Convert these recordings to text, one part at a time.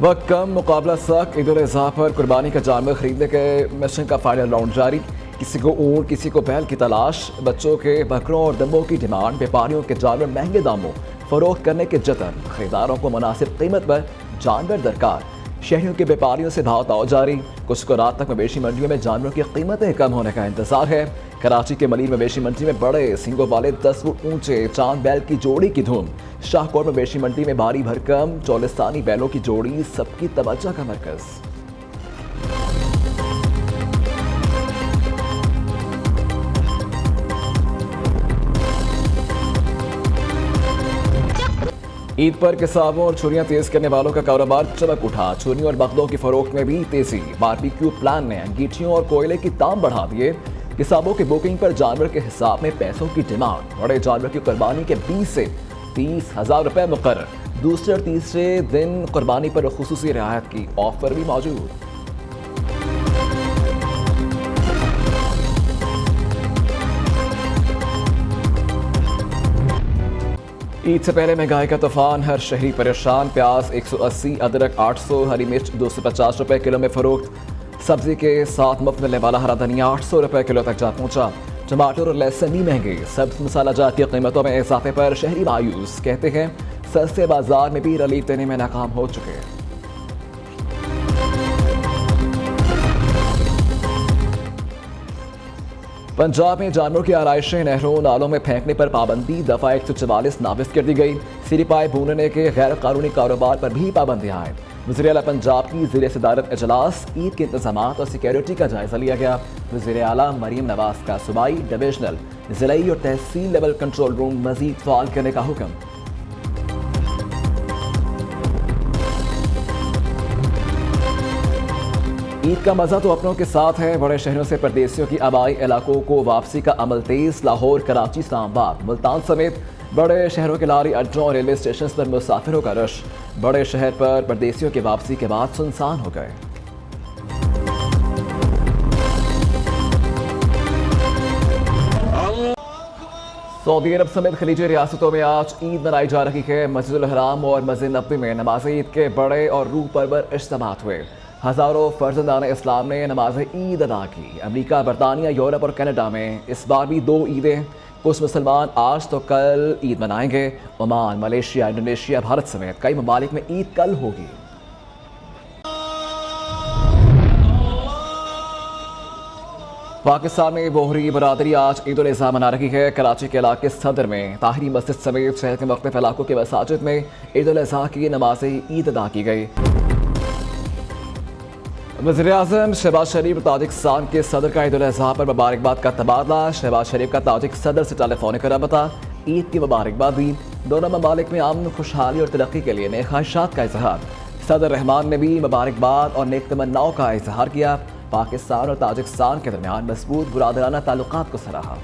वक्त कम मुकाबला सख्त। ईद उल अज़हा पर कुर्बानी का जानवर खरीदने के मिशन का फाइनल राउंड जारी। किसी को ऊँट किसी को बैल की तलाश। बच्चों के बकरों और दम्बों की डिमांड। व्यापारियों के जानवर महंगे दामों फरोख्त करने के जतन। खरीदारों को मुनासिब कीमत पर जानवर दरकार। शहरियों के व्यापारियों से भाव ताव जारी। कुछ को रात तक मवेशी मंडियों में जानवरों की कीमतें कम होने का इंतजार है। कराची के मलिर मवेशी मंडी में बड़े सींगों वाले 10 फुट ऊंचे चांद बैल की जोड़ी की धूम। शाहकोट मवेशी मंडी में भारी भरकम चौलिस्तानी बैलों की जोड़ी सबकी तवज्जो का मरकज। ईद पर किसानों और छुरियां तेज करने वालों का कारोबार चमक उठा। छुरियों और बगदों की फरोख्त में भी तेजी। बारबेक्यू प्लान ने अंगीठियों और कोयले की दाम बढ़ा दिए। किसानों की बुकिंग पर जानवर के हिसाब में पैसों की डिमांड। बड़े जानवर की कुर्बानी के 20 से 30 हजार रुपए मुकर्रर। दूसरे और तीसरे दिन कुर्बानी पर खुसूसी रियायत की ऑफर भी मौजूद। ईद से पहले महंगाई का तूफान, हर शहरी परेशान। प्याज 180, अदरक 800, हरी मिर्च 250 रुपए किलो में फरोख्त। सब्जी के साथ मुफ्त मिलने वाला हरा धनिया 800 रुपए किलो तक जा पहुंचा। टमाटर और लहसुन भी महंगे। सब्ज मसाला जात की कीमतों में इजाफे पर शहरी मायूस। कहते हैं सस्ते बाजार में भी रिलीफ देने में नाकाम हो चुके हैं। पंजाब में जानवरों की आराइशें नहरों नालों में फेंकने पर पाबंदी। दफा 144 नाफिज कर दी गई। सिरी पाए भूनने के गैर कानूनी कारोबार पर भी पाबंदियां आए। वज़ीर आला पंजाब की ज़ेर सदारत इजलास। ईद के इंतजामात और सिक्योरिटी का जायजा लिया गया। वज़ीर आला मरीम नवाज का सूबाई, डिविजनल, ज़िलाई और तहसील लेवल कंट्रोल रूम मजीद फ़ाल करने का हुक्म। ईद का मजा तो अपनों के साथ है। बड़े शहरों से परदेसियों की आबाई इलाकों को वापसी का अमल तेज। लाहौर, कराची, इस्लामाबाद, मुल्तान समेत बड़े शहरों के लारी अड्डों और रेलवे स्टेशन पर मुसाफिरों का रश। बड़े शहर पर परदेसियों की वापसी के बाद सुनसान हो गए। सऊदी अरब समेत खलीजी रियासतों में आज ईद मनाई जा रही है। मस्जिद उल हराम और मस्जिद नबवी में नमाज ईद के बड़े और रूह परवर इज्तिमात हुए। हज़ारों फर्जंदान इस्लाम ने नमाज ईद अदा की। अमेरिका, बरतानिया, यूरोप और कनाडा में इस बार भी 2 ईदें। कुछ मुसलमान आज तो कल ईद मनाएंगे। ओमान, मलेशिया, इंडोनेशिया, भारत समेत कई ममालिक में ईद कल होगी। पाकिस्तान में बोहरी बरादरी आज ईद उल अज़हा मना रही है। कराची के इलाके सदर में ताहिरी मस्जिद समेत शहर के मुख्तलिफ इलाकों के मसाजिद में ईद उल अज़हा की नमाज ईद अदा की गई। वज़ीर-ए-आज़म शहबाज शरीफ और ताजिकिस्तान के सदर का ईद उल अज़हा पर मुबारकबाद का तबादला। शहबाज शरीफ का ताजिक सदर से टेलीफोनिक रबता। ईद की मुबारकबाद दी। दोनों ममालिक में अमन, खुशहाली और तरक्की के लिए नेक ख्वाहिशात का इजहार। सदर रहमान ने भी मुबारकबाद और नेक तमन्नाओं का इजहार किया। पाकिस्तान और ताजिकिस्तान के दरमियान मजबूत बुरादराना ताल्लुकात को सराहा।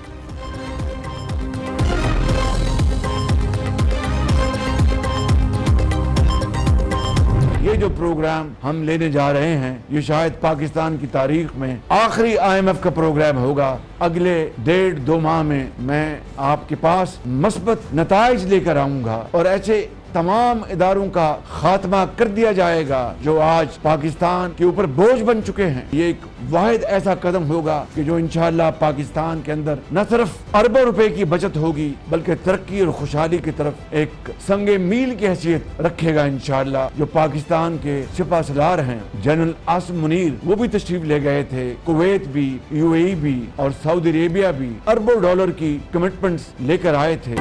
ये जो प्रोग्राम हम लेने जा रहे हैं ये शायद पाकिस्तान की तारीख में आखिरी IMF का प्रोग्राम होगा। अगले 1.5-2 माह में मैं आपके पास मस्बत नताइज लेकर आऊंगा और ऐसे तमाम इदारों का खात्मा कर दिया जाएगा जो आज पाकिस्तान के ऊपर बोझ बन चुके हैं। ये एक वाहिद ऐसा कदम होगा कि जो इंशाअल्लाह पाकिस्तान के अंदर न सिर्फ अरबों रुपए की बचत होगी बल्कि तरक्की और खुशहाली की तरफ एक संगे मील की हैसियत रखेगा इंशाअल्लाह। जो पाकिस्तान के सिपा सलार हैं जनरल आसिम मुनीर, वो भी तशरीफ ले गए थे। कुवैत भी, UAE भी और सऊदी अरेबिया भी अरबों डॉलर की कमिटमेंट्स लेकर आए थे।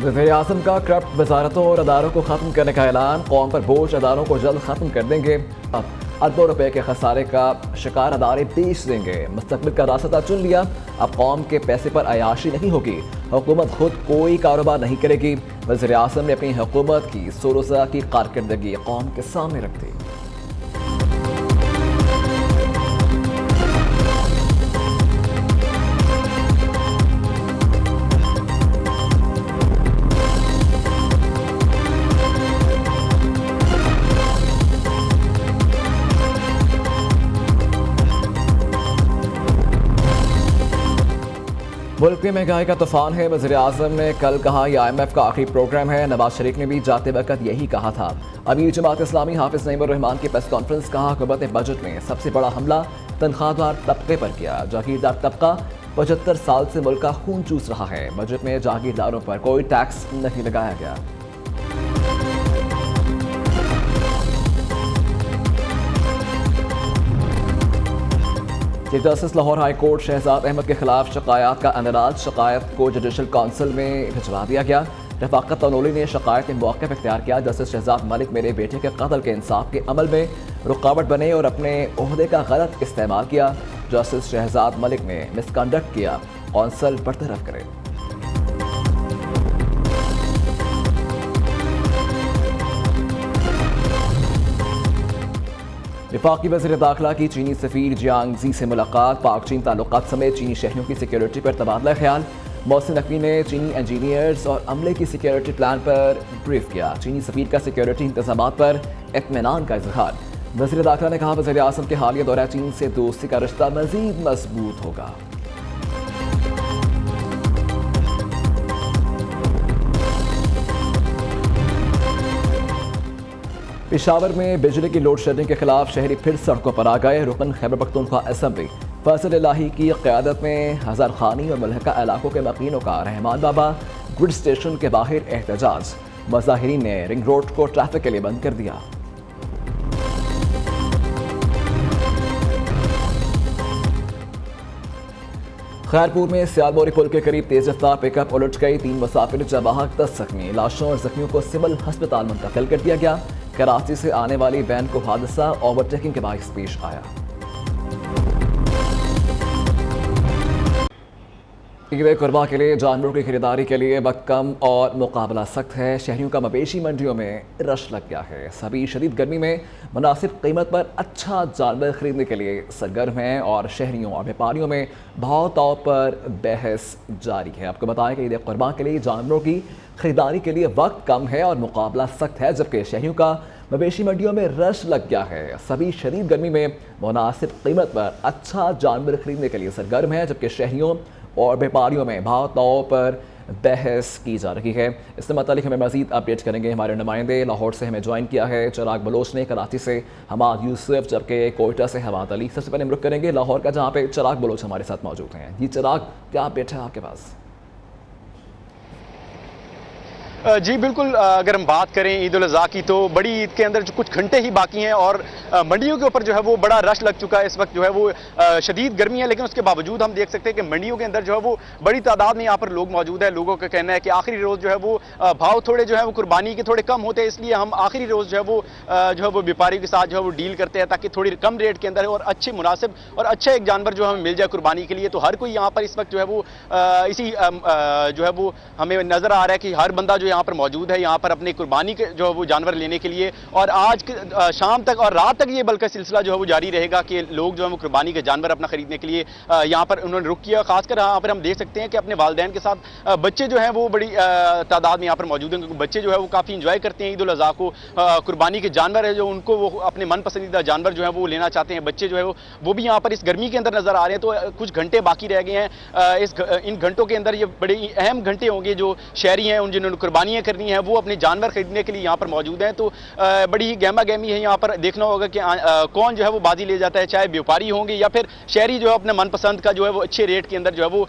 वज़ीर-ए-आज़म का करप्ट वजारतों और अदारों को खत्म करने का ऐलान। कौम पर बोझ अदारों को जल्द खत्म कर देंगे। अब अरबों रुपए के खसारे का शिकार अदारे बेच देंगे। मुस्तकबिल का रास्ता चुन लिया। अब कौम के पैसे पर अयाशी नहीं होगी। हुकूमत खुद कोई कारोबार नहीं करेगी। वज़ीर-ए-आज़म ने अपनी हुकूमत की 100 रोज़ा की कारकर्दगी कौम के सामने रख दी। मुल्क मुल्क में महंगाई का तूफान है। वज़ीर आज़म ने कल कहा यह IMF का आखिरी प्रोग्राम है। नवाज शरीफ ने भी जाते वक्त यही कहा था। अमीर जमात इस्लामी हाफिज नईमुर रहमान की प्रेस कॉन्फ्रेंस कहा हुकूमत ने बजट में सबसे बड़ा हमला तनख्वाहदार तबके पर किया। जागीरदार तबका 75 साल से मुल्क का खून चूस रहा है। बजट में जागीरदारों पर कोई टैक्स नहीं लगाया गया। Chief justice Lahore high court Shahzad Ahmad के खिलाफ शिकायत का अंदराज शिकायत को जुडिशल काउंसिल में भिजवा दिया गया। रफाकत तनोली ने शिकायत में मौक़िफ़ इख्तियार किया। जस्टिस शहजाद मलिक मेरे बेटे के कत्ल के इंसाफ के अमल में रुकावट बने और अपने ओहदे का गलत इस्तेमाल किया। जस्टिस शहजाद मलिक ने मिसकंडक्ट किया, कौंसल बरतरफ करे। वफाकी वज़ीर दाखिला की चीनी सफ़ीर जियांग जी से मुलाकात। पाक चीन ताल्लुकात समेत चीनी शहरियों की सिक्योरिटी पर तबादला ख्याल। मोहसिन नकवी ने चीनी इंजीनियर्स और अमले की सिक्योरिटी प्लान पर ब्रीफ किया। चीनी सफ़ीर का सिक्योरिटी इंतजामात पर इत्मीनान का इजहार। वज़ीर दाखिला ने कहा वज़ीर आज़म के हालिया दौरा चीन से दोस्ती का रिश्ता मज़ीद मजबूत होगा। पेशावर में बिजली की लोड शेडिंग के खिलाफ शहरी फिर सड़कों पर आ गए। रुकन खैबर पख्तूनख्वा असेंबली फैसल इलाही की क़यादत में हज़ार खानी और मुल्हका इलाकों के मकीनों का रहमान बाबा ग्रिड स्टेशन के बाहर एहतजाज। मुज़ाहिरीन ने रिंग रोड को ट्रैफिक के लिए बंद कर दिया। खैरपुर में सियालबोरी पुल के करीब तेज रफ्तार पिकअप उलट गई। 3 मुसाफिर जवाहक 10 जख्मी। लाशों और जख्मियों को सिविल अस्पताल मुंतकिल कर दिया गया। कराची से आने वाली वैन को हादसा ओवरटेकिंग के बाइस पेश आया। ईद कुर्बान के लिए जानवरों की खरीदारी के लिए वक्त कम और मुकाबला सख्त है। शहरियों का मवेशी मंडियों में रश लग गया है। सभी शदीद गर्मी में मुनासिब कीमत पर अच्छा जानवर खरीदने के लिए सरगर्म हैं और शहरियों और व्यापारियों में भाव तौर पर बहस जारी है। आपको बताएं कि ईद कुर्बान के लिए जानवरों की खरीदारी के लिए वक्त कम है और मुकाबला सख्त है, जबकि शहरियों का मवेशी मंडियों में रश लग गया है। सभी शदीद गर्मी में मुनासिब कीमत पर अच्छा जानवर खरीदने के लिए सरगर्म है, जबकि शहरियों और व्यापारियों में भाव तौर पर बहस की जा रही है। इससे मतलब हमें मज़ीद अपडेट करेंगे हमारे नुमाइंदे। लाहौर से हमें ज्वाइन किया है चिराग बलोच ने, कराची से हमाद यूसुफ, जबकि कोयटा से हमाद अली। सबसे पहले हम रुक करेंगे लाहौर का, जहाँ पे चिराग बलोच हमारे साथ मौजूद हैं। जी चिराग, क्या अपडेट है आपके पास? जी बिल्कुल, अगर हम बात करें ईद उल अज़हा की तो बड़ी ईद के अंदर जो कुछ घंटे ही बाकी हैं और मंडियों के ऊपर जो है वो बड़ा रश लग चुका है। इस वक्त जो है वो शदीद गर्मी है, लेकिन उसके बावजूद हम देख सकते हैं कि मंडियों के अंदर जो है वो बड़ी तादाद में यहाँ पर लोग मौजूद है। लोगों का कहना है कि आखिरी रोज़ जो है वो भाव थोड़े जो है वो कुर्बानी के थोड़े कम होते हैं, इसलिए हम आखिरी रोज़ जो है वो व्यापारियों के साथ जो है वो डील करते हैं ताकि थोड़ी कम रेट के अंदर और अच्छे मुनासिब और अच्छा एक जानवर जो हमें मिल जाए कुर्बानी के लिए। तो हर कोई यहाँ पर इस वक्त जो है वो इसी जो है वो हमें नज़र आ रहा है कि हर बंदा जो यहाँ पर मौजूद है यहाँ पर अपनी कुर्बानी के जो है वो जानवर लेने के लिए। और आज शाम तक और रात तक ये बल्कि सिलसिला जो है वो जारी रहेगा कि लोग जो है वो कुर्बानी के जानवर अपना खरीदने के लिए यहाँ पर उन्होंने रुक किया। खासकर यहाँ पर हम देख सकते हैं कि अपने वालिदैन के साथ बच्चे जो हैं वो बड़ी तादाद में यहाँ पर मौजूद हैं, क्योंकि बच्चे जो है वो काफ़ी इंजॉय करते हैं ईद उल अज़हा को। कुर्बानी के जानवर है जो उनको वो अपने मन पसंदीदा जानवर जो है वो लेना चाहते हैं। बच्चे जो है वो भी यहाँ पर इस गर्मी के अंदर नजर आ रहे हैं। तो कुछ घंटे बाकी रह गए हैं। इन घंटों के अंदर ये बड़े अहम घंटे होंगे जो शहरी हैं उन जिन्होंने कुर्बानियाँ करनी है वो अपने जानवर खरीदने के लिए यहाँ पर मौजूद हैं। तो बड़ी ही गहमा गहमी है। यहाँ पर देखना होगा कि कौन जो है वो बाजी ले जाता है, चाहे व्यापारी होंगे या फिर शहरी जो है अपने मनपसंद का जो है वो अच्छे रेट के अंदर जो है वो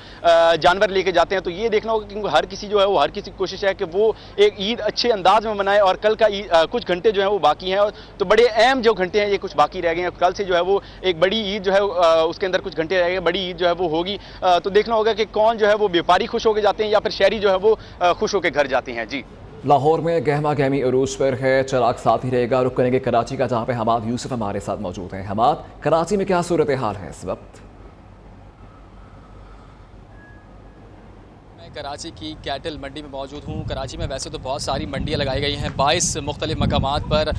जानवर लेके जाते हैं। तो ये देखना होगा कि हर किसी जो है वो हर किसी की कोशिश है कि वो एक ईद अच्छे अंदाज में मनाए। और कल का कुछ घंटे जो है वो बाकी हैं, तो बड़े अहम जो घंटे हैं ये कुछ बाकी रह गए हैं। कल से जो है वो एक बड़ी ईद जो है उसके अंदर कुछ घंटे रह गए, बड़ी ईद जो है वो होगी। तो देखना होगा कि कौन जो है वो व्यापारी खुश होकर जाते हैं या फिर शहरी जो है वो खुश होकर घर जाते हैं। जी लाहौर में गहमा गहमी अरूज पर है, चिराग साथ ही रहेगा। रुक करेंगे कराची का, जहाँ पे हमाद यूसुफ हमारे साथ मौजूद हैं। हमाद, कराची में क्या सूरत हाल है इस वक्त? मैं कराची की कैटल मंडी में मौजूद हूँ। कराची में वैसे तो बहुत सारी मंडियाँ लगाई गई हैं, 22 मुख्तलिफ मकामात पर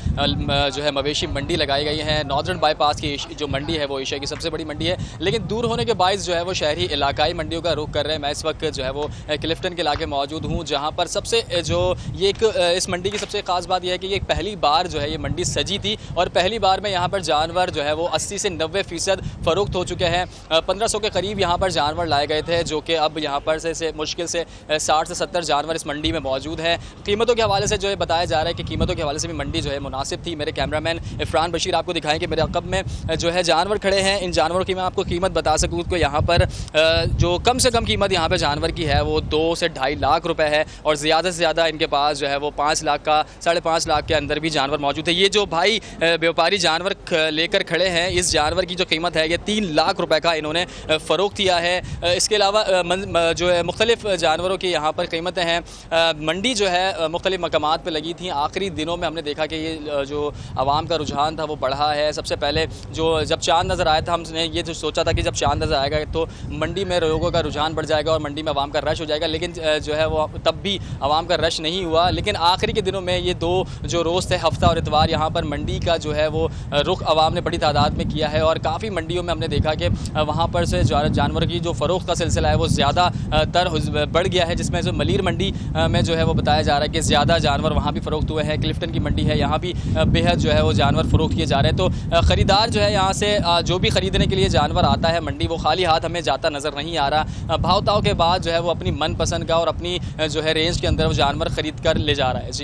जो है मवेशी मंडी लगाई गई हैं। नॉर्दर्न बाईपास की जो मंडी है वो एशिया की सबसे बड़ी मंडी है, लेकिन दूर होने के बायस जो है वो शहरी इलाकाई मंडियों का रुख कर रहे हैं। मैं इस वक्त जो है वो क्लिफ्टन के इलाके मौजूद हूँ, जहाँ पर सबसे जो ये एक इस मंडी की सबसे ख़ास बात यह है कि ये पहली बार जो है ये मंडी सजी थी और पहली बार में यहाँ पर जानवर जो है वो 80 से 90% फ़रोख्त हो चुके हैं। 1500 के करीब यहाँ पर जानवर लाए गए थे, जो कि अब यहाँ पर से मुश्किल से 60 से 70 जानवर इस मंडी में मौजूद हैं। कीमतों के हवाले से जो है बताया जा रहा है कि कीमतों के हवाले से भी मंडी जो है मुनासिब थी। मेरे कैमरामैन इफ़रान बशीर आपको दिखाएंगे मेरे अक़ब में जो है जानवर खड़े हैं। इन जानवरों की मैं आपको कीमत बता सकूँ तो यहाँ पर जो कम से कम कीमत यहाँ पर जानवर की है वो 2 से 2.5 लाख रुपए है और ज़्यादा से ज़्यादा इनके पास जो है वो 5 लाख का 5.5 लाख के अंदर भी जानवर मौजूद है। ये जो भाई व्यापारी जानवर लेकर खड़े हैं, इस जानवर की जो कीमत है ये 3 लाख रुपए का इन्होंने फ़रोख्त किया है। इसके अलावा जो है मुख्तलिफ जानवरों की यहाँ पर कीमतें हैं। मंडी जो है मुख्तलिफ मकामात पर लगी थी। आखिरी दिनों में हमने देखा कि ये जो आवाम का रुझान था वो बढ़ा है। सबसे पहले जब चाँद नज़र आया था, हमने ये जो सोचा था कि जब चाँद नज़र आएगा तो मंडी में लोगों का रुझान बढ़ जाएगा और मंडी में आवाम का रश हो जाएगा, लेकिन जो है वो तब भी आवाम का रश नहीं हुआ। लेकिन आखिरी के दिनों में ये 2 जो रोज़ थे, हफ्ता और इतवार, यहाँ पर मंडी का जो है वो रुख आवाम ने बड़ी तादाद में किया है और काफ़ी मंडियों में हमने देखा कि वहाँ पर से जानवर की जो फ़रोख्त का सिलसिला है वो ज़्यादा तर बढ़ गया है, जिसमें जो मलीर मंडी में जो है वो बताया जा रहा है कि ज़्यादा जानवर वहाँ भी फ़रोख्त हुए हैं। क्लिफ्टन की मंडी है, यहाँ भी बेहद जो है वो जानवर फ़रोख्त किए जा रहे हैं। तो ख़रीदार जो है यहाँ से जो भी ख़रीदने के लिए जानवर आता है मंडी, वो खाली हाथ हमें जाता नज़र नहीं आ रहा। भाव ताव के बाद जो है वो अपनी मनपसंद का और अपनी जो है रेंज के अंदर वो जानवर ख़रीद कर ले जा रहा है। जी।